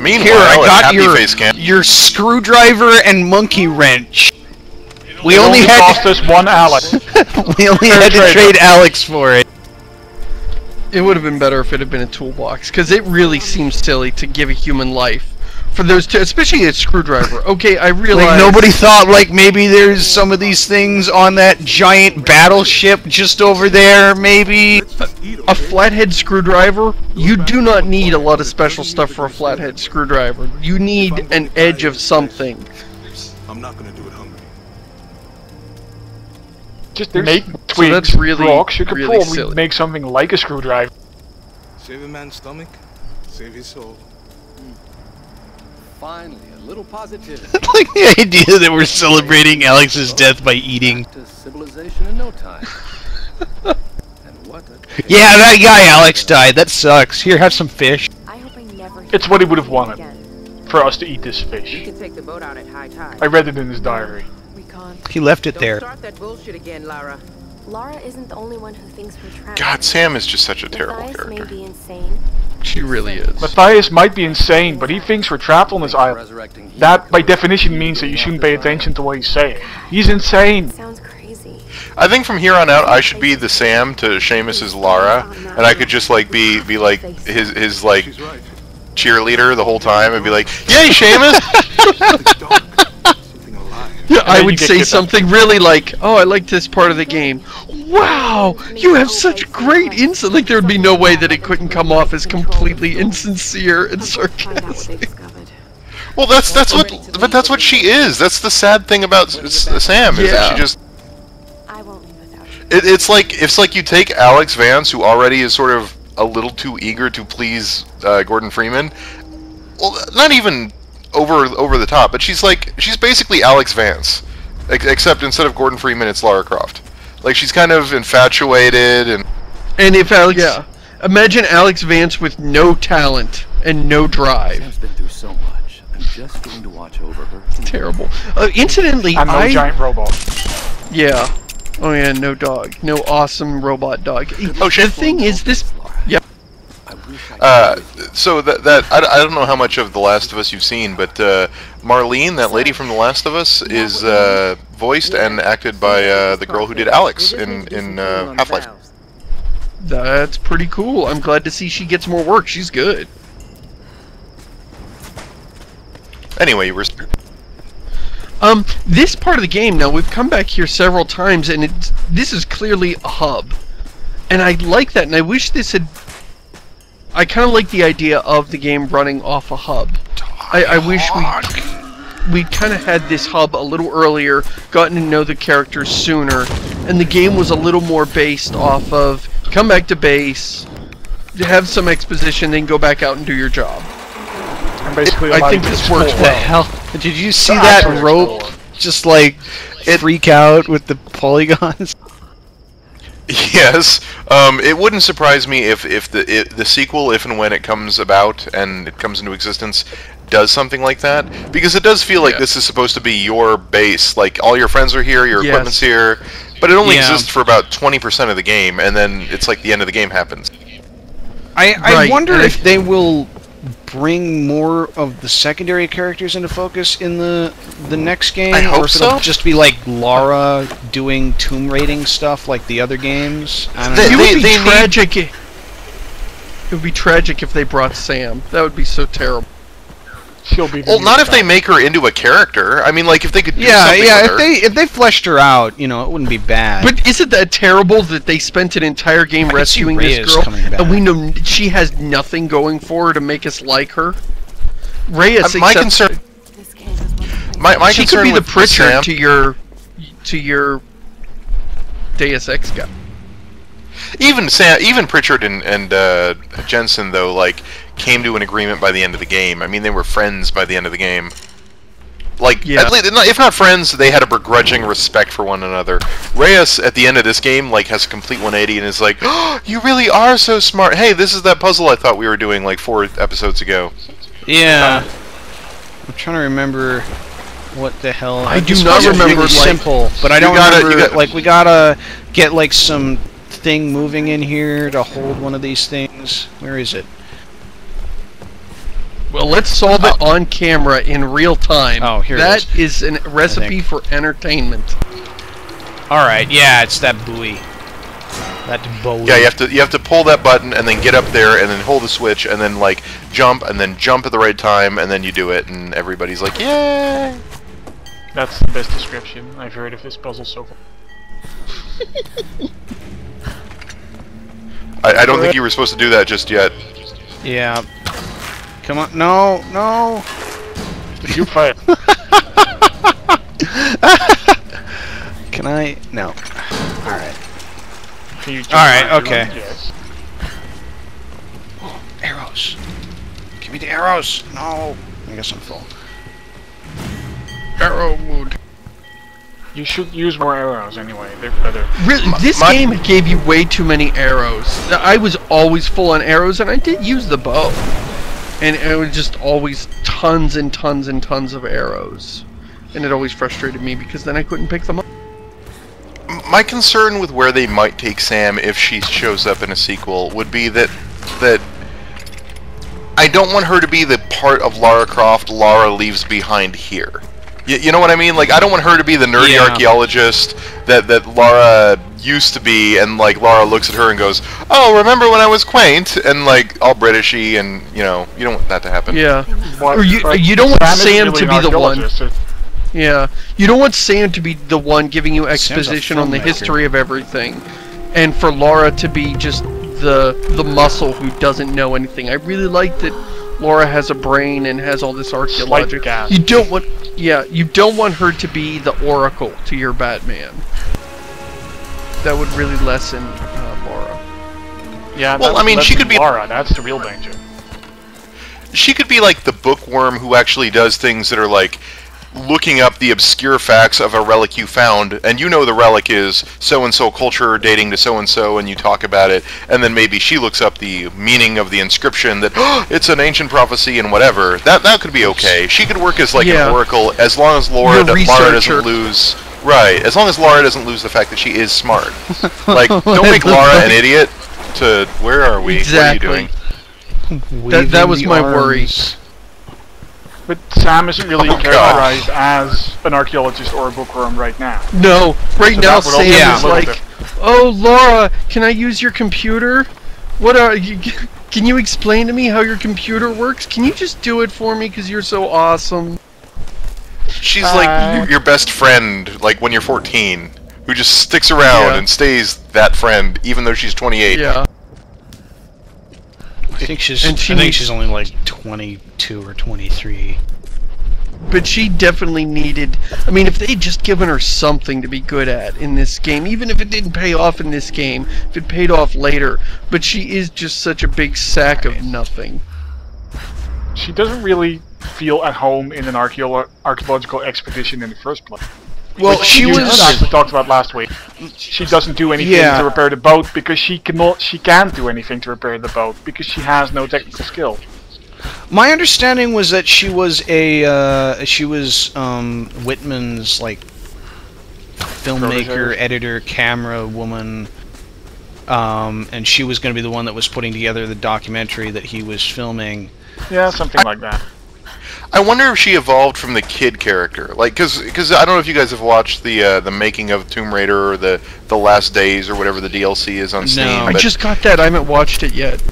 Meanwhile, here, I got Happy Face Camp. your screwdriver and monkey wrench. We It only had cost us 1 Alex. we only had to trade Alex for it. It would have been better if it had been a toolbox, because it really seems silly to give a human life for those two, especially a screwdriver. Okay, I realize. Like nobody thought like maybe there's some of these things on that giant battleship just over there, maybe. A flathead screwdriver? You do not need a lot of special stuff for a flathead screwdriver. You need an edge of something. I'm not gonna do it hungry. Just make twigs, that's really, rocks. You could really probably silly. make something like a screwdriver. Save a man's stomach, save his soul. Finally, a little positivity. Like the idea that we're celebrating Alex's death by eating. To civilization in no time. And what a Yeah, that guy Alex died. That sucks. Here, have some fish. I hope I never It's what he would have wanted again. for us to eat this We fish. can take the boat out at high tide. I read it in his diary. We can't. He left it Don't there. start that bullshit again, Lara. Lara isn't the only one who thinks we're trapped. God, Sam is just such a terrible Matthias may character. be insane. She really is. Matthias might be insane, but he thinks we're trapped on this island. resurrecting That, by definition, means that you shouldn't pay attention to what he's saying. He's insane. Sounds crazy. I think from here on out, I should be the Sam to Shamus's Lara, and I could just like be like his like She's right. cheerleader the whole time, and be like, "Yay, Shamus!" It's dark. Something alive. Yeah, I then would you get say kidnapped. something really like, "Oh, I like this part of the game. Wow, you have such great insight." Like there would be no way that it couldn't come off as completely insincere and Find out what they sarcastic. discovered. Well, that's what she is. That's the sad thing about Sam is that Yeah. she just. I won't leave without you. It's like you take Alex Vance, who already is sort of a little too eager to please Gordon Freeman. Well, not even over the top, but she's basically Alex Vance, except instead of Gordon Freeman, it's Lara Croft. Like she's kind of infatuated and. And if Alex, yeah, imagine Alex Vance with no talent and no drive. Sam's been through so much. I'm just going to watch over her. Terrible. Incidentally, And no giant robot. Yeah. Oh yeah, no dog. No awesome robot dog. Oh shit. The thing is, this. Yep. I wish I could be with you. So I don't know how much of The Last of Us you've seen, but Marlene, that lady from The Last of Us, is voiced and acted by the girl who did Alex in Half-Life. That's pretty cool. I'm glad to see she gets more work. She's good. Anyway, you were. This part of the game, now we've come back here several times, and this is clearly a hub, and I like that, and I wish this had. I kind of like the idea of the game running off a hub. I wish we kind of had this hub a little earlier, gotten to know the characters sooner, and the game was a little more based off of come back to base, have some exposition, then go back out and do your job. And basically, I think this works What the well. hell? Did you see that rope just like freak out with the polygons? Yes, it wouldn't surprise me if the sequel, if and when it comes about and it comes into existence, does something like that, because it does feel like this is supposed to be your base. Like all your friends are here, your equipment's here, but it only exists for about 20% of the game, and then it's like the end of the game happens. I wonder if they will bring more of the secondary characters into focus in the next game, I hope or if it'll so. just be like Lara doing tomb raiding stuff like the other games. I don't know. It would be tragic. It would be tragic if they brought Sam. That would be so terrible. She'll be. Well, not if they make her into a character. I mean, like if they could do something with her. if they fleshed her out, you know, it wouldn't be bad. But isn't that terrible that they spent an entire game rescuing this Reyes girl, coming back. and we know she has nothing going for her to make us like her? Reyes, my concern. This game is one of My she could concern be the with Pritchard Sam, to your Deus Ex guy. even Pritchard and Jensen though, like, came to an agreement by the end of the game. I mean, they were friends by the end of the game. Like, at least, if not friends, they had a begrudging respect for one another. Reyes, at the end of this game, like, has a complete 180 and is like, "Oh, you really are so smart. Hey, this is that puzzle I thought we were doing like 4 episodes ago." Yeah. I'm trying to remember what the hell. I do It's not supposed to be remember, really like- simple, but I You don't gotta- remember. Like, we gotta get like some thing moving in here to hold one of these things. Where is it? Well, let's solve it on camera in real time. Oh, here that is a recipe for entertainment. Alright, yeah, it's that buoy. That buoy. Yeah, you have to pull that button and then get up there and then hold the switch and then like jump and then jump at the right time and then you do it and everybody's like, yay! That's the best description I've heard of this puzzle so far. I don't think you were supposed to do that just yet. Yeah. Come on, no, no! You fight. Can I? No. Alright. Alright, okay. Yes. Oh, arrows. Give me the arrows! No! I guess I'm full. Arrow mood. You should use more arrows anyway, they're better. Really, this game gave you way too many arrows. I was always full on arrows, and I did use the bow. And it was just always tons and tons and tons of arrows. And it always frustrated me, because then I couldn't pick them up. My concern with where they might take Sam if she shows up in a sequel would be that I don't want her to be the part of Lara Croft Lara leaves behind here. You know what I mean? Like, I don't want her to be the nerdy archaeologist that Lara used to be, and like Lara looks at her and goes, "Oh, remember when I was quaint?" and like all Britishy, and you know, you don't want that to happen. Yeah. Or you don't want Sam to be the one. Yeah. You don't want Sam to be the one giving you exposition on the history of everything, and for Lara to be just the muscle who doesn't know anything. I really like that Lara has a brain and has all this archaeological. You don't want, you don't want her to be the Oracle to your Batman. That would really lessen Lara. Yeah, well, I mean, she could be Lara. That's the real danger. She could be like the bookworm who actually does things that are like looking up the obscure facts of a relic you found, and you know the relic is so-and-so culture dating to so-and-so, and you talk about it, and then maybe she looks up the meaning of the inscription that, it's an ancient prophecy and whatever. That could be okay. She could work as like an oracle as long as Lara doesn't lose... Right, as long as Lara doesn't lose the fact that she is smart. Like, don't make Lara an idiot to... Where are we? Exactly. What are you doing? That was my worry. But Sam isn't really characterized as an archaeologist or a bookworm right now. No, right now Sam is like, "Oh, Lara, can I use your computer? What are you? Can you explain to me how your computer works? Can you just do it for me because you're so awesome?" She's like your best friend, like when you're 14, who just sticks around and stays that friend, even though she's 28. Yeah. I think she's only like 22 or 23. But she definitely needed... I mean, if they'd just given her something to be good at in this game, even if it didn't pay off in this game, if it paid off later, but she is just such a big sack of nothing. She doesn't really feel at home in an archaeological expedition in the first place. Well, she was actually talked about last week. She doesn't do anything to repair the boat because she can't do anything to repair the boat because she has no technical skill. My understanding was that she was Whitman's like filmmaker, editor, camera woman, and she was going to be the one that was putting together the documentary that he was filming. Yeah, something like that. I wonder if she evolved from the kid character, like, because I don't know if you guys have watched the making of Tomb Raider or the Last Days or whatever the DLC is on Steam. I just got that. I haven't watched it yet.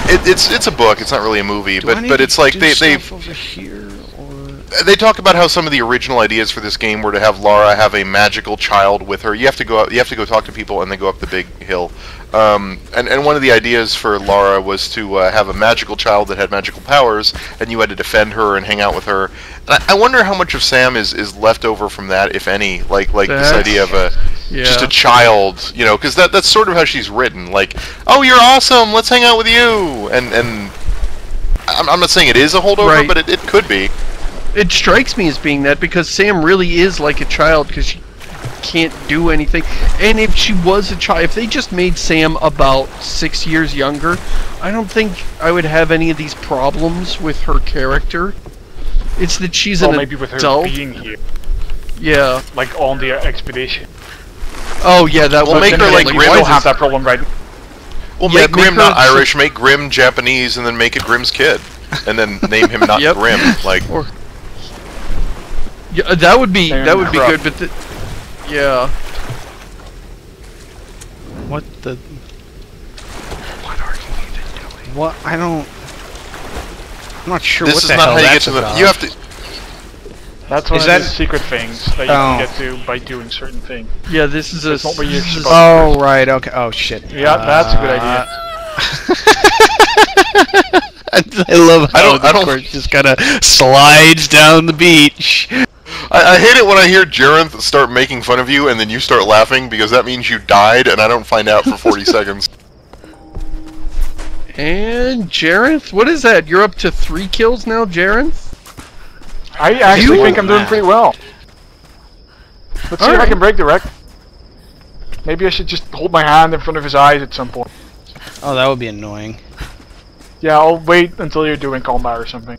It's a book. It's not really a movie, but it's like they over here, or... they talk about how some of the original ideas for this game were to have Lara have a magical child with her. You have to go talk to people, and they go up the big hill. And one of the ideas for Lara was to have a magical child that had magical powers, and you had to defend her and hang out with her. And I wonder how much of Sam is left over from that, if any. Like this idea of just a child, you know, because that's sort of how she's written. Like, oh, you're awesome, let's hang out with you. And I'm not saying it is a holdover, but it could be. It strikes me as being that because Sam really is like a child because she can't do anything. And if she was a child, if they just made Sam about 6 years younger, I don't think I would have any of these problems with her character. It's that she's an maybe with her adult. Being here. Yeah. Like on the expedition. Oh yeah, that will make her like Grimm. We don't have that problem right. Well, make Grimm not Irish, make Grimm Japanese, and then make it Grimm's kid. and then name him not Grim. Like, or, yeah, that would be good. But yeah. What the? What are you even doing? What? I don't. I'm not sure this what is the not hell how you that's get to about. the. You have to. That's one of the secret things that you can get to by doing certain things. Yeah, this is not where you're supposed to. Right. Okay. Oh shit. Yeah, that's a good idea. I love how the course just kind of slides down the beach. I hate it when I hear Jarenth start making fun of you and then you start laughing because that means you died and I don't find out for 40 seconds. And Jarenth, what is that? You're up to 3 kills now, Jarenth? I actually think I'm doing pretty well. Let's see if I can break the record. Maybe I should just hold my hand in front of his eyes at some point. Oh, that would be annoying. Yeah, I'll wait until you're doing combat or something.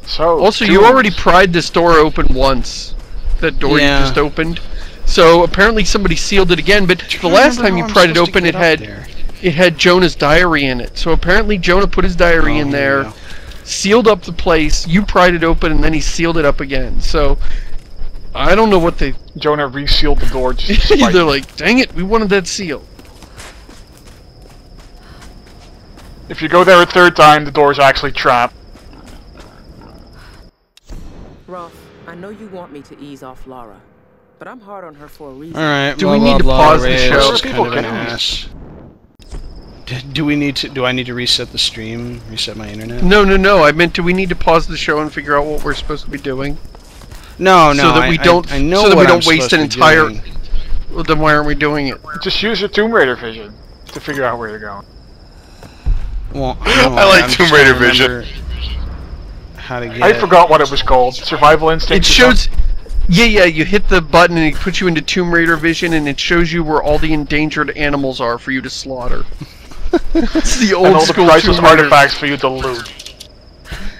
So, also, you already pried this door open once. That door you just opened. So apparently somebody sealed it again. But the last time you pried it open, it had Jonah's diary in it. So apparently Jonah put his diary in there, sealed up the place. You pried it open, and then he sealed it up again. So I don't know what they. Jonah resealed the door. Just to They're like, dang it, we wanted that seal. If you go there a third time, the door's actually trapped. Rolf, I know you want me to ease off Lara, but I'm hard on her for a reason. Alright, do we need to pause the show? Do we need to? Do I need to reset the stream? Reset my internet? No. I meant, do we need to pause the show and figure out what we're supposed to be doing? No. So that we don't. I know so that we what don't I'm waste an supposed to be entire. doing. Well, then why aren't we doing it? Just use your Tomb Raider vision to figure out where you're going. Well, I like Tomb Raider vision. How to get I forgot what it was called. Survival instinct. It shows. Yeah. You hit the button and it puts you into Tomb Raider vision, and it shows you where all the endangered animals are for you to slaughter. It's the old and all school the priceless Tomb Raider artifacts for you to loot.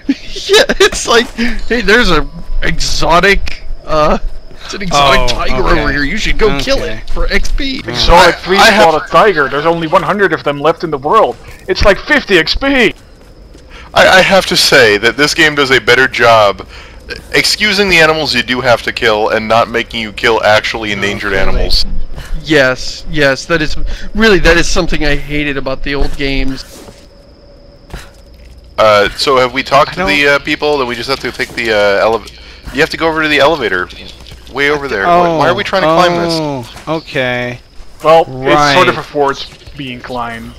Yeah, it's like, hey, there's a exotic. It's an exotic tiger over here. You should go kill it for XP. Exotic 3-spotted tiger. There's only 100 of them left in the world. It's like 50 XP. I have to say that this game does a better job excusing the animals you do have to kill and not making you kill actually endangered animals. Yes, that is something I hated about the old games. So have we talked to the people? Then we just have to take the elevator. You have to go over to the elevator, way over there. Why are we trying to climb this? Okay. Well, it sort of affords being climbed.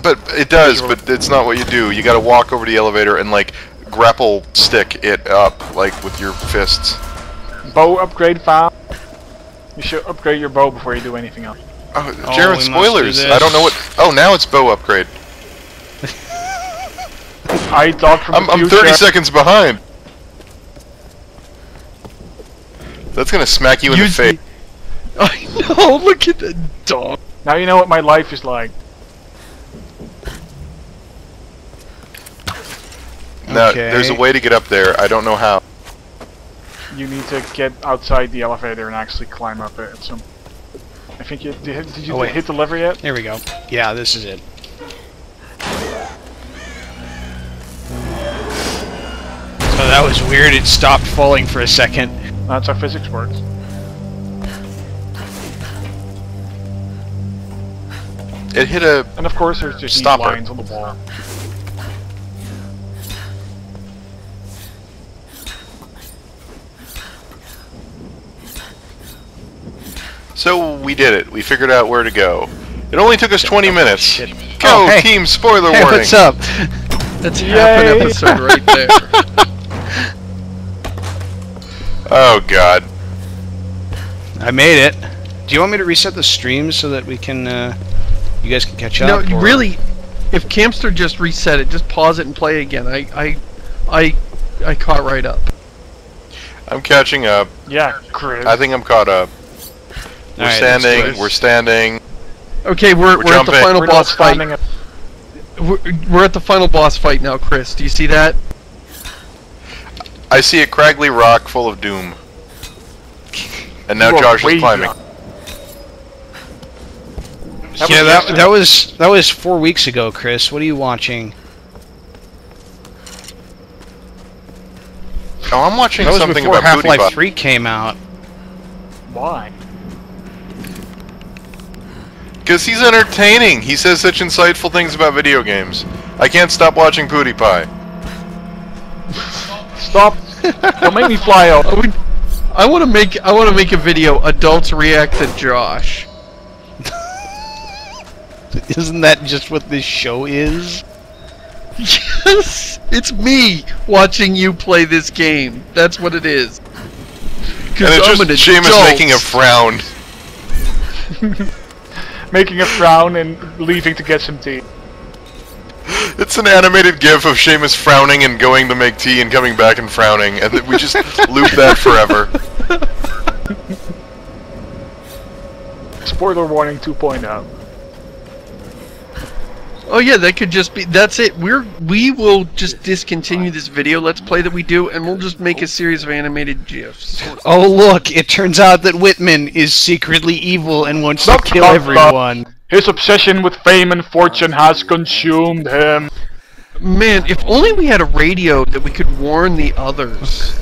But it does, but it's not what you do. You gotta walk over to the elevator and, like, grapple stick it up, like, with your fists. Bow upgrade found. You should upgrade your bow before you do anything else. Oh, Jared, spoilers! I don't know what... Oh, now it's bow upgrade. I thought from the I'm 30 seconds behind. That's gonna smack you in the face. I know, look at that dog. Now you know what my life is like. Now, there's a way to get up there. I don't know how. You need to get outside the elevator and actually climb up it. I think you did you hit the lever yet? There we go. Yeah, this is it. So that was weird. It stopped falling for a second. That's how physics works. It hit a... And of course there's just these lines on the wall. So we did it. We figured out where to go. It only took us 20 minutes. Go, team! Spoiler warning! What's up? That's half an episode right there. Oh god. I made it. Do you want me to reset the stream so that we can, you guys can catch up? No, really, if Campster just reset it, just pause it and play again. I caught right up. I'm catching up. Yeah, Chris. I think I'm caught up. We're standing. We're standing. Okay, we're at the final boss fight. Up. We're at the final boss fight now, Chris. Do you see that? I see a craggly rock full of doom. And now Josh is climbing. That was 4 weeks ago, Chris. What are you watching? Oh, I'm watching something about Half-Life PewDiePie. 3 came out. Why? Because he's entertaining. He says such insightful things about video games. I can't stop watching PewDiePie. Stop! Don't make me fly out. I want to make a video. Adults react to Josh. Isn't that just what this show is? Yes, it's me watching you play this game. That's what it is. And it's just Seamus making a frown. Making a frown and leaving to get some tea. It's an animated gif of Seamus frowning and going to make tea and coming back and frowning, and we just loop that forever. Spoiler warning 2.0. Oh yeah, that could just be. That's it. We will just discontinue this video Let's Play that we do, and we'll just make a series of animated GIFs. Oh look! It turns out that Whitman is secretly evil and wants to kill everyone. His obsession with fame and fortune has consumed him. Man, if only we had a radio that we could warn the others.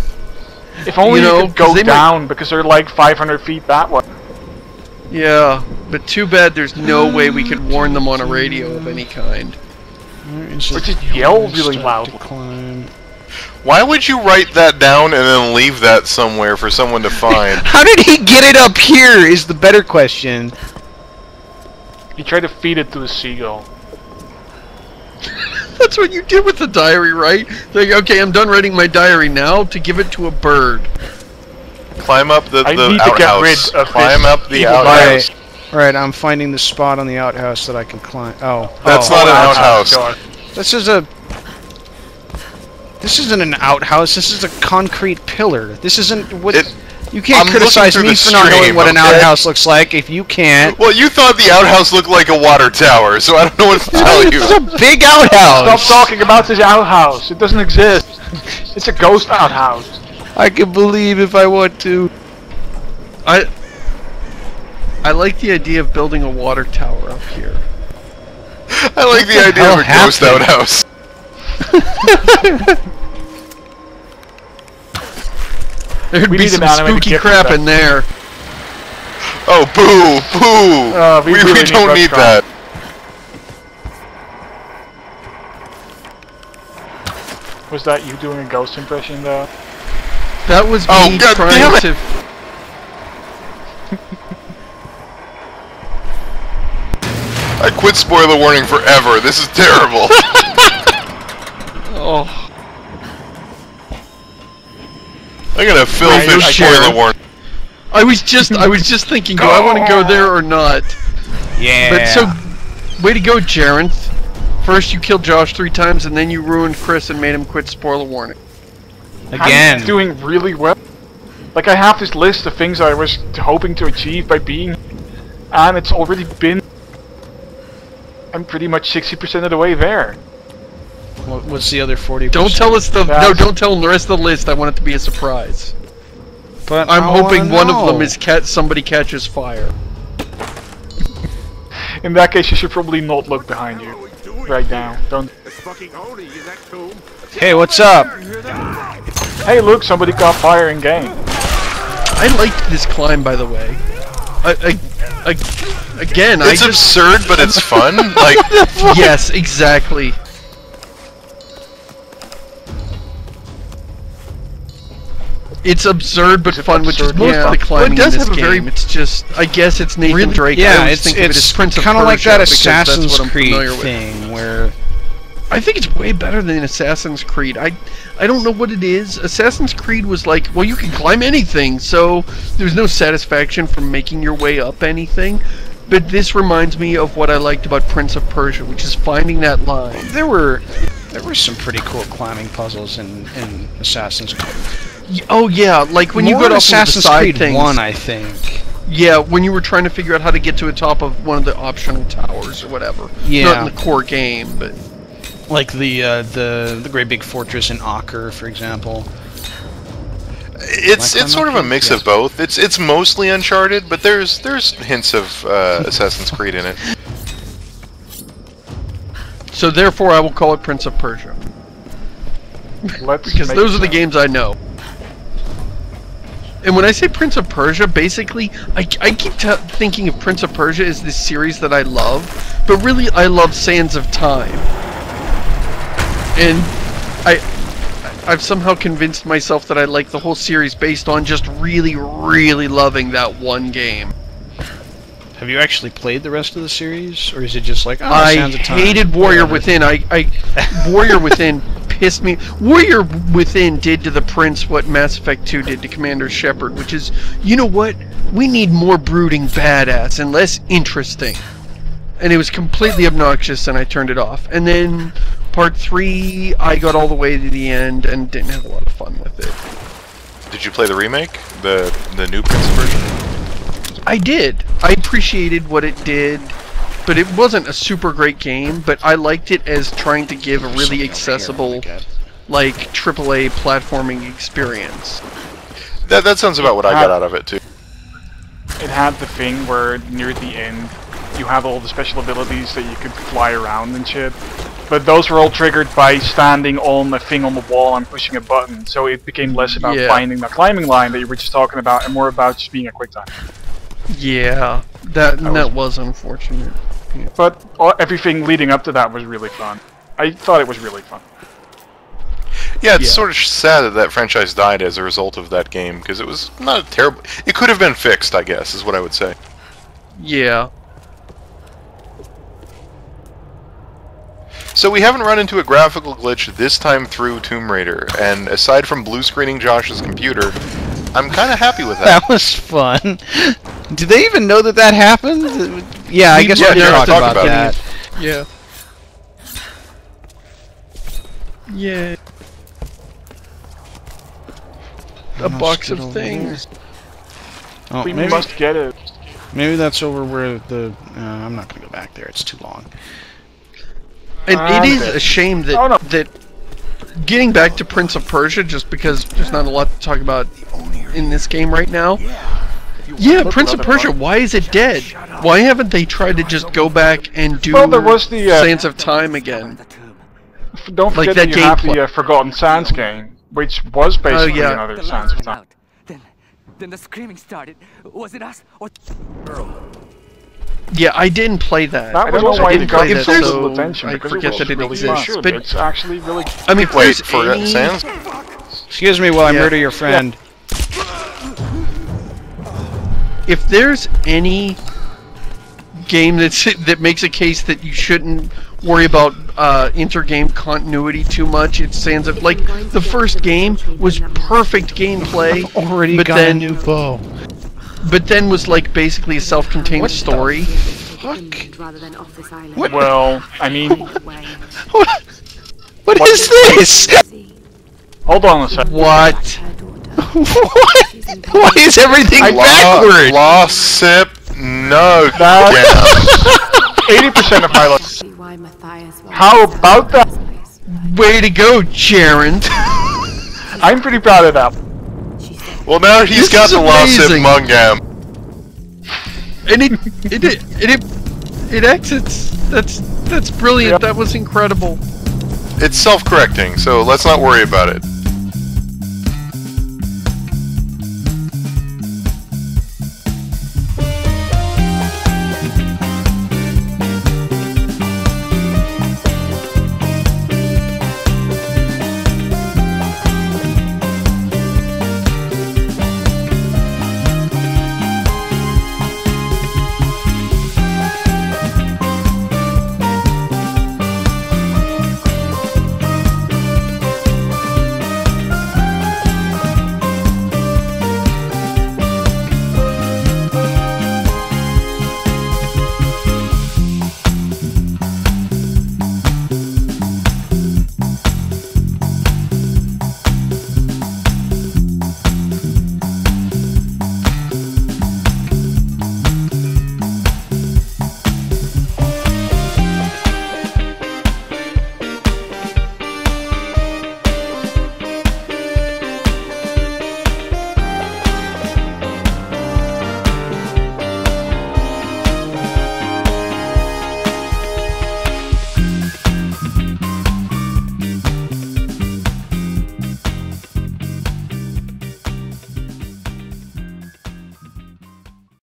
If only you could go down, because they're like 500 feet that way. Yeah, but too bad there's no way we could warn them on a radio of any kind. Or just yell really loud. Why would you write that down and then leave that somewhere for someone to find? How did he get it up here is the better question. He tried to feed it to the seagull. That's what you did with the diary, right? Like, okay, I'm done writing my diary now to give it to a bird. Climb up the I need outhouse. to get rid of Climb up the evil outhouse. Right, I'm finding the spot on the outhouse that I can climb. Oh, That's not an outhouse. This isn't an outhouse. This is a concrete pillar. This isn't what. You can't criticize me for not knowing what an outhouse looks like if you can't. Well, you thought the outhouse looked like a water tower, so I don't know what to tell you. It's a big outhouse. Stop talking about this outhouse. It doesn't exist. It's a ghost outhouse. I can believe if I want to. I like the idea of building a water tower up here. I like the idea of a ghost outhouse. There'd be some spooky crap in there. Oh, boo! Boo! We really don't need that. Was that you doing a ghost impression, though? That was me trying to... I quit spoiler warning forever. This is terrible. Oh. I'm gonna filter spoiler warning. I was just thinking, do I want to go there or not? Yeah. But so, way to go, Jarenth. First you killed Josh 3 times, and then you ruined Chris and made him quit spoiler warning. Again. I'm doing really well. Like, I have this list of things I was hoping to achieve by being, and it's already been. I'm pretty much 60% of the way there. What's the other 40%? Don't tell us the don't tell them the rest of the list. I want it to be a surprise. But I'm hoping one of them is somebody catches fire. In that case, you should probably not look behind you right now. Don't. Hey, what's up? Hey, look, somebody got fire in game. I liked this climb, by the way. Again, it's absurd, but it's fun. Like, yes, exactly. It's absurd but fun, which is most of the climbing in this game. It's just, I guess it's Nathan Drake. Yeah, it's kind of like that Assassin's Creed thing where. I think it's way better than Assassin's Creed. I don't know what it is. Assassin's Creed was like, well, you can climb anything, so there's no satisfaction from making your way up anything. But this reminds me of what I liked about Prince of Persia, which is finding that line. There were some pretty cool climbing puzzles in Assassin's Creed. Oh yeah, like when you got off Assassin's the side Creed things. 1, I think. Yeah, when you were trying to figure out how to get to the top of one of the optional towers or whatever. Yeah. Not in the core game, but like the great big fortress in Acre, for example. It's sort of a mix of both. It's mostly Uncharted, but there's hints of Assassin's Creed in it. So therefore, I will call it Prince of Persia. Because those are the games I know. And when I say Prince of Persia, basically, I keep thinking of Prince of Persia as this series that I love, but really I love Sands of Time. And I've somehow convinced myself that I like the whole series based on just really, really loving that one game. Have you actually played the rest of the series, or is it just like, oh, I Sands of Time? hated Warrior Within. Warrior Within pissed me. Warrior Within did to the Prince what Mass Effect 2 did to Commander Shepard, which is, you know what? We need more brooding badass and less interesting. And it was completely obnoxious, and I turned it off. And then Part 3, I got all the way to the end and didn't have a lot of fun with it. Did you play the remake? The new Prince version? I did. I appreciated what it did, but it wasn't a super great game, but I liked it as trying to give a really accessible, like, AAA platforming experience. That sounds about what I got out of it, too. It had the thing where, near the end, you have all the special abilities that you could fly around and shit. But those were all triggered by standing on a thing on the wall and pushing a button, so it became less about finding the climbing line that you were just talking about, and more about just being a quick time. Yeah, that was unfortunate. Yeah. But everything leading up to that was really fun. I thought it was really fun. Yeah, it's sort of sad that franchise died as a result of that game, because it was not a terrible... It could have been fixed, I guess, is what I would say. Yeah. So we haven't run into a graphical glitch this time through Tomb Raider, and aside from blue screening Josh's computer, I'm kind of happy with that. That was fun. Did they even know that happened? Yeah, I guess we talked about that. Yeah. Yeah. A box of things. Oh, we must get it. Maybe that's over where the... I'm not going to go back there. It's too long. And it is a shame that that getting back to Prince of Persia, just because there's not a lot to talk about in this game right now. Yeah, Prince of Persia, why is it dead? Why haven't they tried to just go back and do there was the, Sands of Time again? Don't forget that you have the Forgotten Sands game, which was basically another Sands of Time. Then the screaming started. Was it us or Yeah, I didn't play that. That was why it got so little attention. I forget that it exists. But it's actually really... I mean, wait, Forgotten Sands? Excuse me while I murder your friend. If there's any game that makes a case that you shouldn't worry about inter-game continuity too much, it's Sands of... Like, the first game was perfect gameplay, Already got a new bow. But then was like basically a self-contained story. Fuck. What? Well, I mean... What is this? Hold on a second. What? What? Why is everything backward? Lost sip, no. 80% of my life. How about that? Way to go, Gerund. I'm pretty proud of that. Well, now he's got the lost sip Mungam. And it exits. That's brilliant. Yep. That was incredible. It's self-correcting, so let's not worry about it.